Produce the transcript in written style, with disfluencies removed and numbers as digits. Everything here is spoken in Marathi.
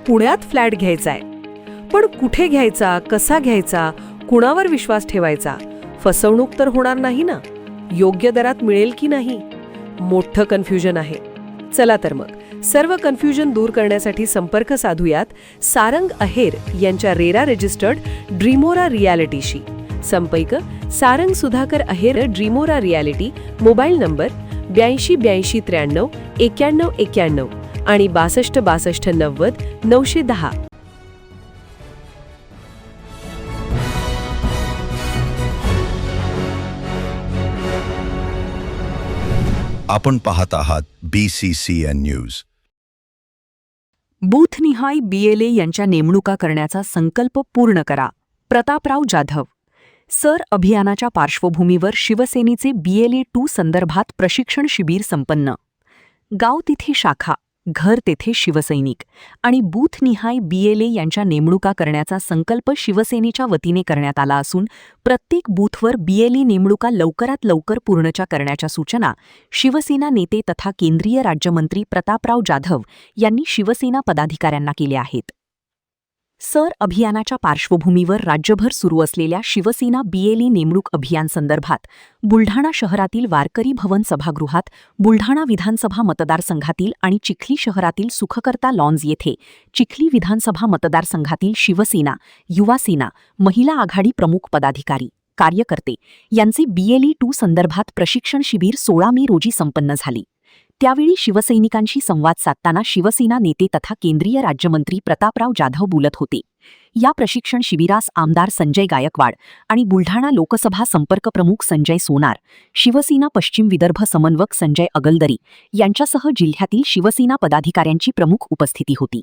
पुण्यात फ्लॅट घ्यायचा आहे. पण कुठे घ्यायचा, कसा घ्यायचा, कुणावर विश्वास ठेवायचा? फसवणूक तर होणार नाही ना? योग्य दरात मिळेल की नाही? मोठं कन्फ्युजन आहे. चला तर मग सर्व कन्फ्युजन दूर करण्यासाठी संपर्क साधूयात सारंग अहेर यांच्या रेरा रजिस्टर्ड ड्रीमोरा रियालिटीशी. संपर्क सारंग सुधाकर अहेर, ड्रीमोरा रियालिटी. मोबाईल नंबर 82 83 93 91 आणि 62 62 90 910. आपण पाहत आहात BCCN न्यूज. बूथनिहाय BLA यांच्या नेमणुका करण्याचा संकल्प पूर्ण करा. प्रतापराव जाधव. सर अभियानाच्या पार्श्वभूमीवर शिवसेनेचे BLA 2 संदर्भात प्रशिक्षण शिबिर संपन्न. गाव तिथे शाखा, घर तेथे शिवसैनिक आणि बूथनिहाय BLA यांच्या नेमणुका करण्याचा संकल्प शिवसेनेच्या वतीने करण्यात आला असून प्रत्येक बूथवर BLA नेमणुका लवकरात लवकर पूर्णच्या करण्याच्या सूचना शिवसेना नेते तथा केंद्रीय राज्यमंत्री प्रतापराव जाधव यांनी शिवसेना पदाधिकाऱ्यांना केल्या आहेत. सर अभियानाच्या पार्श्वभूमीवर राज्यभर सुरू असलेल्या शिवसेना BLA नेमणूक अभियान संदर्भात बुलढाणा शहरातील वारकरी भवन सभागृहात, बुलढाणा विधानसभा मतदारसंघातील आणि चिखली शहरातील सुखकर्ता लॉन्स येथे चिखली विधानसभा मतदारसंघातील शिवसेना, युवासेना, महिला आघाडी प्रमुख पदाधिकारी, कार्यकर्ते यांचे BLA 2 संदर्भात प्रशिक्षण शिबिर 16 मे रोजी संपन्न झाले. त्यावेळी शिवसैनिकांशी संवाद साधताना शिवसेना नेते तथा केंद्रीय राज्यमंत्री प्रतापराव जाधव बोलत होते. या प्रशिक्षण शिबिरास आमदार संजय गायकवाड आणि बुलढाणा लोकसभा संपर्क प्रमुख संजय सोनार, शिवसेना पश्चिम विदर्भ समन्वयक संजय अगलदरी यांच्यासह जिल्ह्यातील शिवसेना पदाधिकाऱ्यांची प्रमुख उपस्थिती होती.